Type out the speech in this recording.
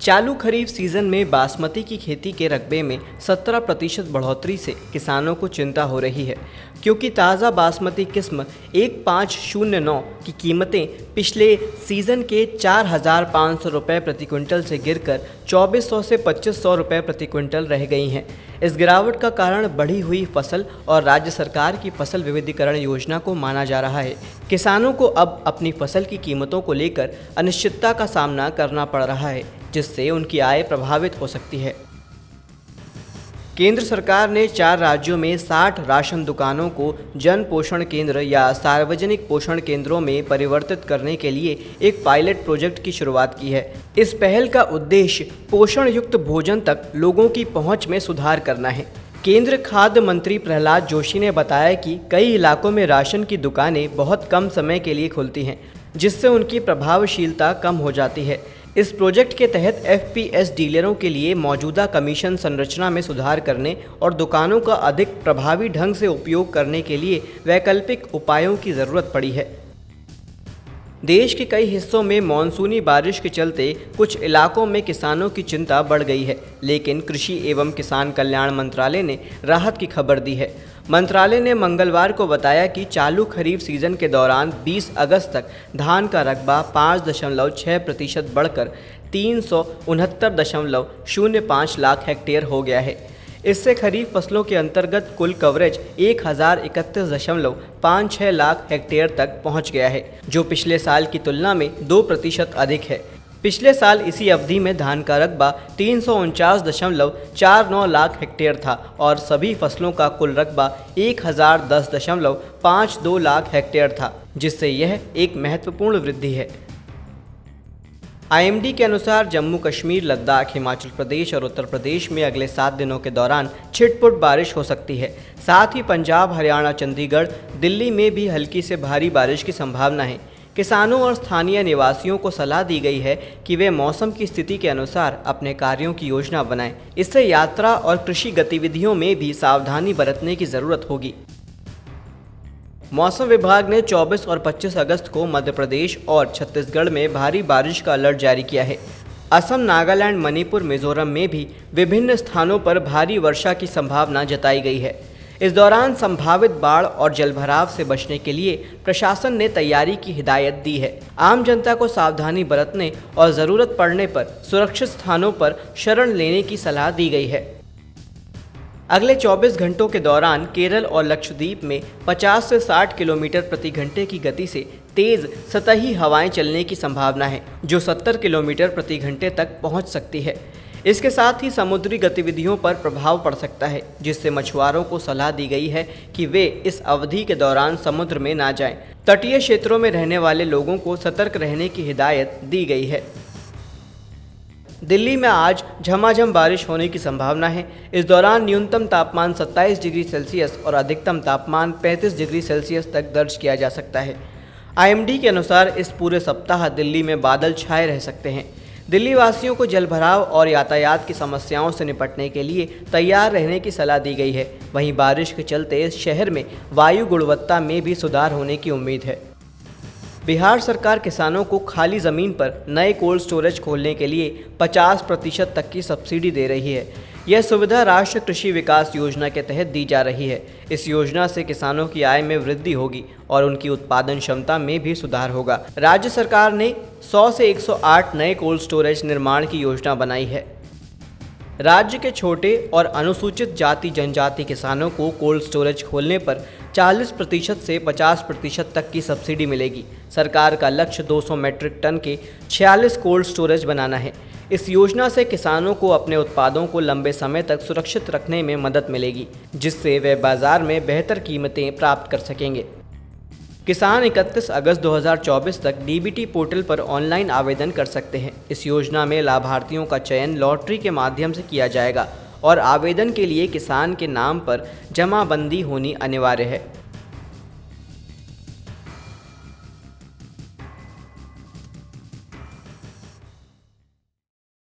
चालू खरीफ सीजन में बासमती की खेती के रकबे में 17% बढ़ोतरी से किसानों को चिंता हो रही है, क्योंकि ताज़ा बासमती किस्म 1509 की कीमतें पिछले सीज़न के 4,500 रुपये प्रति क्विंटल से गिरकर 2,400 से 2,500 रुपये प्रति क्विंटल रह गई हैं। इस गिरावट का कारण बढ़ी हुई फसल और राज्य सरकार की फसल विविधीकरण योजना को माना जा रहा है। किसानों को अब अपनी फसल की कीमतों को लेकर अनिश्चितता का सामना करना पड़ रहा है, जिससे उनकी आय प्रभावित हो सकती है। केंद्र सरकार ने 4 राज्यों में 60 राशन दुकानों को जन पोषण केंद्र या सार्वजनिक पोषण केंद्रों में परिवर्तित करने के लिए एक पायलट प्रोजेक्ट की शुरुआत की है। इस पहल का उद्देश्य पोषण युक्त भोजन तक लोगों की पहुंच में सुधार करना है। केंद्रीय खाद्य मंत्री प्रहलाद जोशी ने बताया कि कई इलाकों में राशन की दुकानें बहुत कम समय के लिए खुलती हैं, जिससे उनकी प्रभावशीलता कम हो जाती है। इस प्रोजेक्ट के तहत एफपीएस डीलरों के लिए मौजूदा कमीशन संरचना में सुधार करने और दुकानों का अधिक प्रभावी ढंग से उपयोग करने के लिए वैकल्पिक उपायों की ज़रूरत पड़ी है। देश के कई हिस्सों में मानसूनी बारिश के चलते कुछ इलाकों में किसानों की चिंता बढ़ गई है, लेकिन कृषि एवं किसान कल्याण मंत्रालय ने राहत की खबर दी है। मंत्रालय ने मंगलवार को बताया कि चालू खरीफ सीजन के दौरान 20 अगस्त तक धान का रकबा 5.6% बढ़कर 369.05 लाख हेक्टेयर हो गया है। इससे खरीफ फसलों के अंतर्गत कुल कवरेज 1031.56 लाख हेक्टेयर तक पहुंच गया है, जो पिछले साल की तुलना में 2% अधिक है। पिछले साल इसी अवधि में धान का रकबा 349.49 लाख हेक्टेयर था और सभी फसलों का कुल रकबा 1010.52 लाख हेक्टेयर था, जिससे यह एक महत्वपूर्ण वृद्धि है। आईएमडी के अनुसार जम्मू कश्मीर, लद्दाख, हिमाचल प्रदेश और उत्तर प्रदेश में अगले 7 दिनों के दौरान छिटपुट बारिश हो सकती है। साथ ही पंजाब, हरियाणा, चंडीगढ़, दिल्ली में भी हल्की से भारी बारिश की संभावना है। किसानों और स्थानीय निवासियों को सलाह दी गई है कि वे मौसम की स्थिति के अनुसार अपने कार्यों की योजना बनाएं। इससे यात्रा और कृषि गतिविधियों में भी सावधानी बरतने की ज़रूरत होगी। मौसम विभाग ने 24 और 25 अगस्त को मध्य प्रदेश और छत्तीसगढ़ में भारी बारिश का अलर्ट जारी किया है। असम, नागालैंड, मणिपुर, मिजोरम में भी विभिन्न स्थानों पर भारी वर्षा की संभावना जताई गई है। इस दौरान संभावित बाढ़ और जलभराव से बचने के लिए प्रशासन ने तैयारी की हिदायत दी है। आम जनता को सावधानी बरतने और ज़रूरत पड़ने पर सुरक्षित स्थानों पर शरण लेने की सलाह दी गई है। अगले 24 घंटों के दौरान केरल और लक्षद्वीप में 50 से 60 किलोमीटर प्रति घंटे की गति से तेज़ सतही हवाएं चलने की संभावना है, जो 70 किलोमीटर प्रति घंटे तक पहुंच सकती है। इसके साथ ही समुद्री गतिविधियों पर प्रभाव पड़ सकता है, जिससे मछुआरों को सलाह दी गई है कि वे इस अवधि के दौरान समुद्र में ना जाएं। तटीय क्षेत्रों में रहने वाले लोगों को सतर्क रहने की हिदायत दी गई है। दिल्ली में आज झमाझम बारिश होने की संभावना है। इस दौरान न्यूनतम तापमान 27 डिग्री सेल्सियस और अधिकतम तापमान 35 डिग्री सेल्सियस तक दर्ज किया जा सकता है। आईएमडी के अनुसार इस पूरे सप्ताह दिल्ली में बादल छाए रह सकते हैं। दिल्ली वासियों को जलभराव और यातायात की समस्याओं से निपटने के लिए तैयार रहने की सलाह दी गई है। वहीं बारिश के चलते शहर में वायु गुणवत्ता में भी सुधार होने की उम्मीद है। बिहार सरकार किसानों को खाली ज़मीन पर नए कोल्ड स्टोरेज खोलने के लिए 50% तक की सब्सिडी दे रही है। यह सुविधा राष्ट्रीय कृषि विकास योजना के तहत दी जा रही है। इस योजना से किसानों की आय में वृद्धि होगी और उनकी उत्पादन क्षमता में भी सुधार होगा। राज्य सरकार ने 100 से 108 नए कोल्ड स्टोरेज निर्माण की योजना बनाई है। राज्य के छोटे और अनुसूचित जाति जनजाति किसानों को कोल्ड स्टोरेज खोलने पर 40% से 50% तक की सब्सिडी मिलेगी। सरकार का लक्ष्य 200 मीट्रिक टन के 46 कोल्ड स्टोरेज बनाना है। इस योजना से किसानों को अपने उत्पादों को लंबे समय तक सुरक्षित रखने में मदद मिलेगी, जिससे वे बाजार में बेहतर कीमतें प्राप्त कर सकेंगे। किसान 31 अगस्त 2024 तक डीबीटी पोर्टल पर ऑनलाइन आवेदन कर सकते हैं। इस योजना में लाभार्थियों का चयन लॉटरी के माध्यम से किया जाएगा और आवेदन के लिए किसान के नाम पर जमाबंदी होनी अनिवार्य है।